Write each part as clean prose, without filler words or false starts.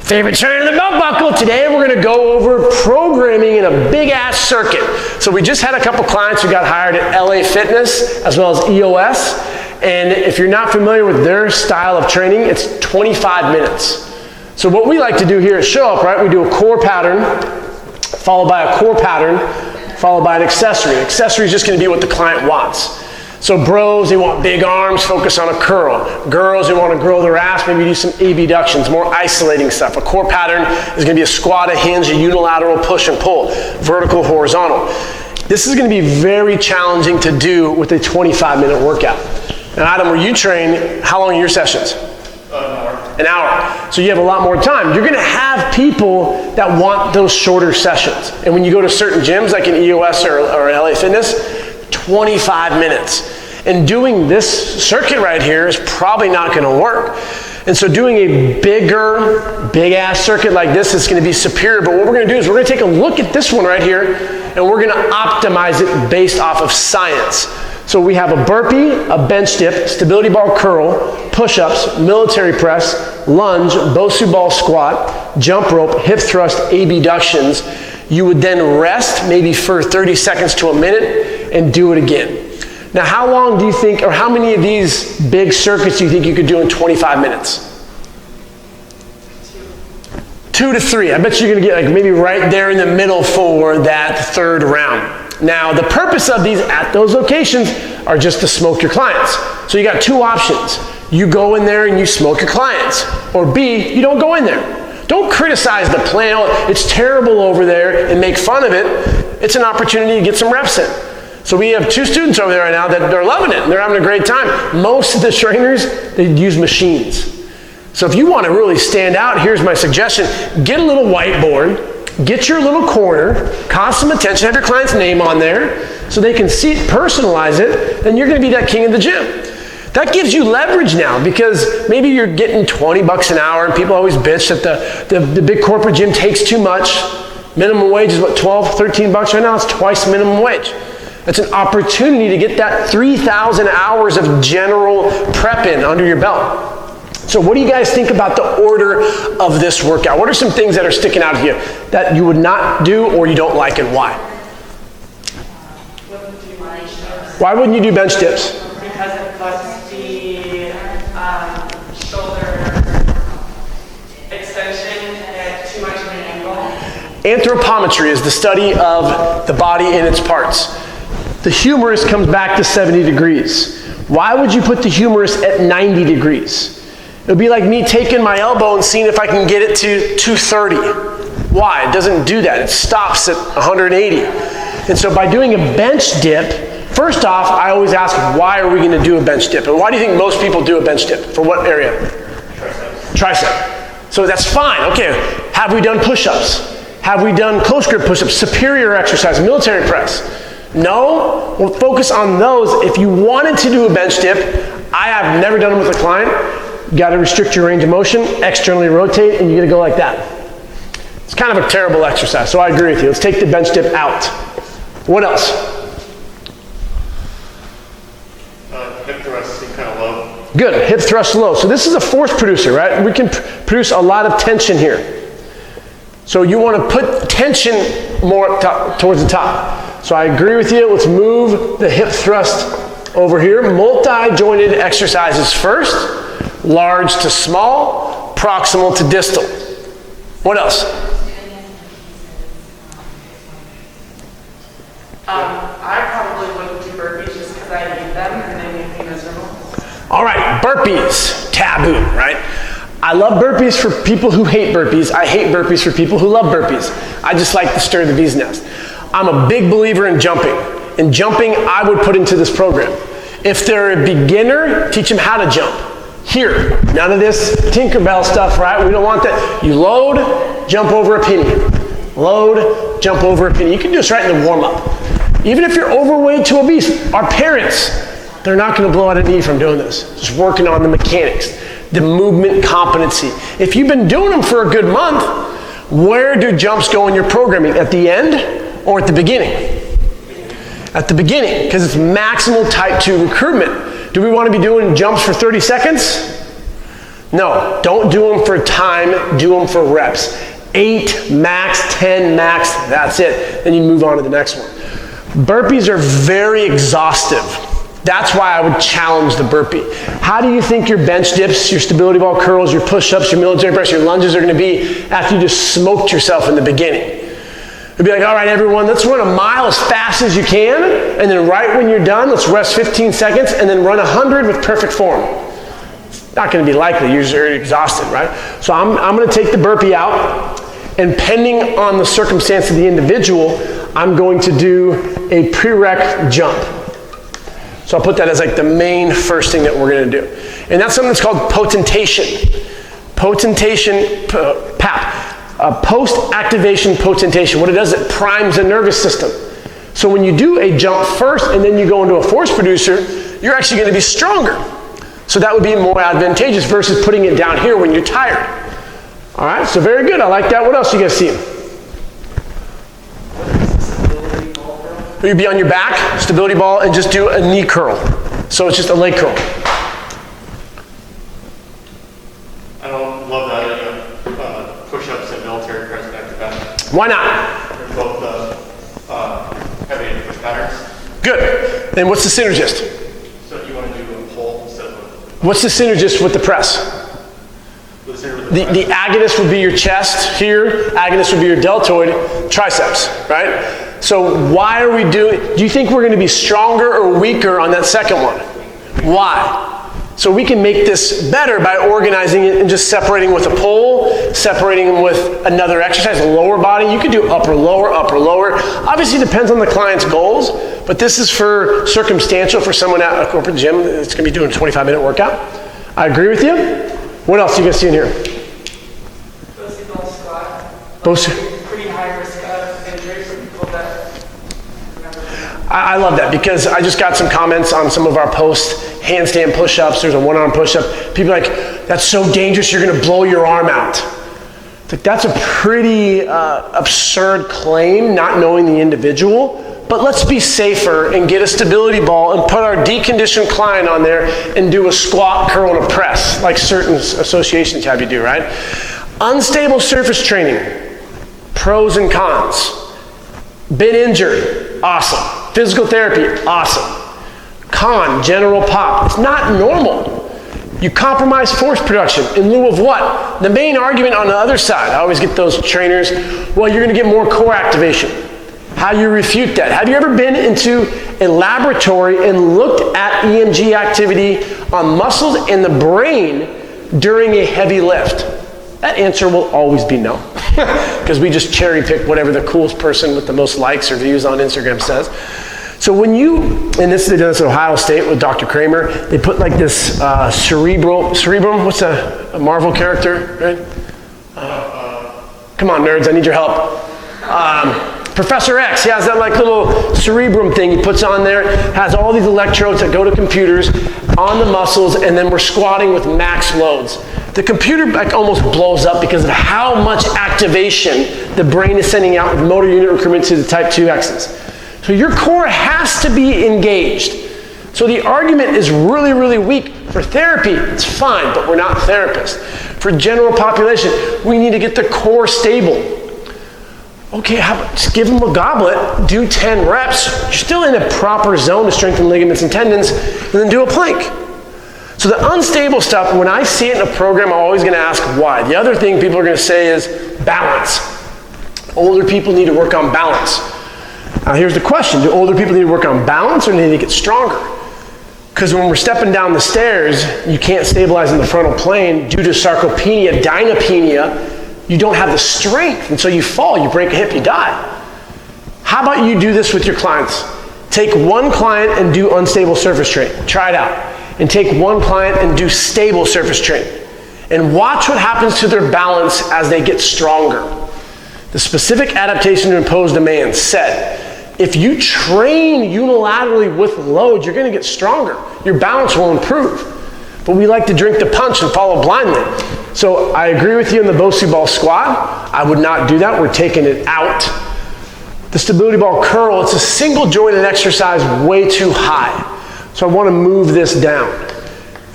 Favorite trainer in the belt buckle. Today we're going to go over programming in a big ass circuit. So we just had a couple clients who got hired at LA Fitness as well as EOS. And if you're not familiar with their style of training, it's 25 minutes. So what we like to do here at Show Up, right? We do a core pattern, followed by a core pattern, followed by an accessory. An accessory is just going to be what the client wants. So bros, they want big arms, focus on a curl. Girls, they want to grow their ass, maybe do some abductions, more isolating stuff. A core pattern is going to be a squat, a hinge, a unilateral push and pull, vertical, horizontal. This is going to be very challenging to do with a 25-minute workout. Now, Adam, where you train, how long are your sessions? An hour. So you have a lot more time. You're going to have people that want those shorter sessions. And when you go to certain gyms, like in EOS or LA Fitness, 25 minutes. And doing this circuit right here is probably not going to work. And so doing a bigger, big-ass circuit like this is going to be superior. But what we're going to do is we're going to take a look at this one right here, and we're going to optimize it based off of science. So we have a burpee, a bench dip, stability ball curl, push-ups, military press, lunge, Bosu ball squat, jump rope, hip thrust, abductions. You would then rest maybe for 30 seconds to a minute and do it again. Now, how long do you think, or how many of these big circuits do you think you could do in 25 minutes? 2 to 3. I bet you're going to get like maybe right there in the middle for that third round. Now, the purpose of these at those locations are just to smoke your clients. So you got two options. You go in there and you smoke your clients. Or B, you don't go in there. Don't criticize the plan. Oh, it's terrible over there and make fun of it. It's an opportunity to get some reps in. So we have 2 students over there right now that are loving it. They're having a great time. Most of the trainers, they use machines. So if you want to really stand out, here's my suggestion. Get a little whiteboard, get your little corner, cause some attention, have your client's name on there so they can see it, personalize it, and you're going to be that king of the gym. That gives you leverage now because maybe you're getting 20 bucks an hour and people always bitch that the big corporate gym takes too much. Minimum wage is what, 12, 13 bucks right now? It's twice minimum wage. That's an opportunity to get that 3,000 hours of general prep in under your belt. So what do you guys think about the order of this workout? What are some things that are sticking out here that you would not do or you don't like and why? Why wouldn't you do bench dips? Because it puts the shoulder extension at too much of an angle. Anthropometry is the study of the body in its parts. The humerus comes back to 70 degrees. Why would you put the humerus at 90 degrees? It would be like me taking my elbow and seeing if I can get it to 230. Why? It doesn't do that. It stops at 180. And so by doing a bench dip, first off, I always ask, why are we going to do a bench dip? And why do you think most people do a bench dip? For what area? Tricep. So that's fine. Okay. Have we done push-ups? Have we done close grip push-ups? Superior exercise, military press? No, we'll focus on those. If you wanted to do a bench dip, I have never done them with a client. You got to restrict your range of motion, externally rotate, and you got to go like that. It's kind of a terrible exercise, so I agree with you. Let's take the bench dip out. What else? Hip thrust seem kind of low. Good, hip thrust low. So this is a force producer, right? We can produce a lot of tension here. So you want to put tension more towards the top. So I agree with you. Let's move the hip thrust over here. Multi-jointed exercises first. Large to small, proximal to distal. What else? I probably wouldn't do burpees just because I hate them and they make me miserable. All right, burpees, taboo, right? I love burpees for people who hate burpees. I hate burpees for people who love burpees. I just like to stir the bee's nest. I'm a big believer in jumping. And jumping, I would put into this program. If they're a beginner, teach them how to jump. Here, none of this Tinkerbell stuff, right? We don't want that. You load, jump over a penny. Load, jump over a penny. You can do this right in the warm-up. Even if you're overweight to obese, our parents, they're not going to blow out a knee from doing this. Just working on the mechanics, the movement competency. If you've been doing them for a good month, where do jumps go in your programming? At the end or at the beginning? At the beginning, because it's maximal type 2 recruitment. Do we want to be doing jumps for 30 seconds? No, don't do them for time, do them for reps. 8 max, 10 max, that's it. Then you move on to the next one. Burpees are very exhaustive. That's why I would challenge the burpee. How do you think your bench dips, your stability ball curls, your push-ups, your military press, your lunges are gonna be after you just smoked yourself in the beginning? It'd be like, all right, everyone, let's run a mile as fast as you can, and then right when you're done, let's rest 15 seconds, and then run 100 with perfect form. It's not gonna be likely, you're already exhausted, right? So I'm gonna take the burpee out, and depending on the circumstance of the individual, I'm going to do a prereq jump. So I'll put that as like the main first thing that we're gonna do. And that's something that's called potentation. Potentation, PAP. Post-activation potentation. What it does, it primes the nervous system. So when you do a jump first and then you go into a force producer, you're actually gonna be stronger. So that would be more advantageous versus putting it down here when you're tired. All right, so very good, I like that. What else you guys see? You'd be on your back, stability ball, and just do a knee curl. So it's just a leg curl. I don't love that push-ups and military press back to back. Why not? They're both heavy push patterns. Good. Then what's the synergist? So you want to do a pull instead of a... What's the synergist with the press? The agonist would be your chest here, agonist would be your deltoid, triceps, right? So why are we do you think we're gonna be stronger or weaker on that second one? Why? So we can make this better by organizing it and just separating with a pull, separating them with another exercise, lower body. You could do upper, lower, upper, lower. Obviously it depends on the client's goals, but this is for circumstantial for someone at a corporate gym that's gonna be doing a 25-minute workout. I agree with you. What else do you guys see in here? Bossy ball squat. Bossy. Pretty high risk of injury for people that remember that. I love that because I just got some comments on some of our posts, handstand push-ups, there's a one-arm push-up. People are like, that's so dangerous, you're gonna blow your arm out. It's like, that's a pretty absurd claim, not knowing the individual. But let's be safer and get a stability ball and put our deconditioned client on there and do a squat, curl, and a press, like certain associations have you do, right? Unstable surface training, pros and cons. Been injured, awesome. Physical therapy, awesome. Con, general pop, it's not normal. You compromise force production in lieu of what? The main argument on the other side, I always get those trainers, well, you're gonna get more core activation. How do you refute that? Have you ever been into a laboratory and looked at EMG activity on muscles in the brain during a heavy lift? That answer will always be no, because we just cherry pick whatever the coolest person with the most likes or views on Instagram says. So when you, and this they did this at Ohio State with Dr. Kramer, they put like this cerebrum, what's a Marvel character, right? Come on nerds, I need your help. Professor X, he has that like little cerebrum thing he puts on there, has all these electrodes that go to computers on the muscles, and then we're squatting with max loads. The computer like almost blows up because of how much activation the brain is sending out with motor unit recruitment to the type 2 X's. So your core has to be engaged. So the argument is really, really weak. For therapy, it's fine, but we're not therapists. For general population, we need to get the core stable. Okay, how about just give them a goblet, do 10 reps, you're still in a proper zone to strengthen ligaments and tendons, and then do a plank. So the unstable stuff, when I see it in a program, I'm always gonna ask why. The other thing people are gonna say is balance. Older people need to work on balance. Now here's the question, do older people need to work on balance or do they need to get stronger? Because when we're stepping down the stairs, you can't stabilize in the frontal plane due to sarcopenia, dynapenia. You don't have the strength, and so you fall, you break a hip, you die. How about you do this with your clients? Take one client and do unstable surface training. Try it out. And take one client and do stable surface training. And watch what happens to their balance as they get stronger. The specific adaptation to imposed demands said, if you train unilaterally with load, you're gonna get stronger. Your balance will improve. But we like to drink the punch and follow blindly. So I agree with you on the Bosu ball squat. I would not do that, we're taking it out. The stability ball curl, it's a single jointed exercise way too high. So I wanna move this down.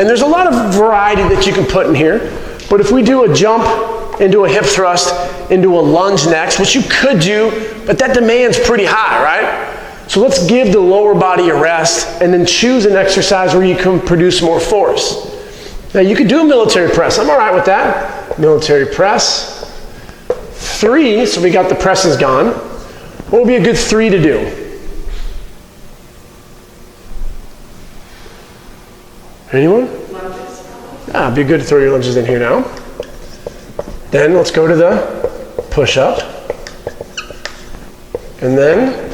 And there's a lot of variety that you can put in here. But if we do a jump into a hip thrust, into a lunge next, which you could do, but that demand's pretty high, right? So let's give the lower body a rest and then choose an exercise where you can produce more force. Now you could do a military press. I'm all right with that. Military press. 3, so we got the presses gone. What would be a good 3 to do? Anyone? Lunges. It'd be good to throw your lunges in here now. Then let's go to the push-up. And then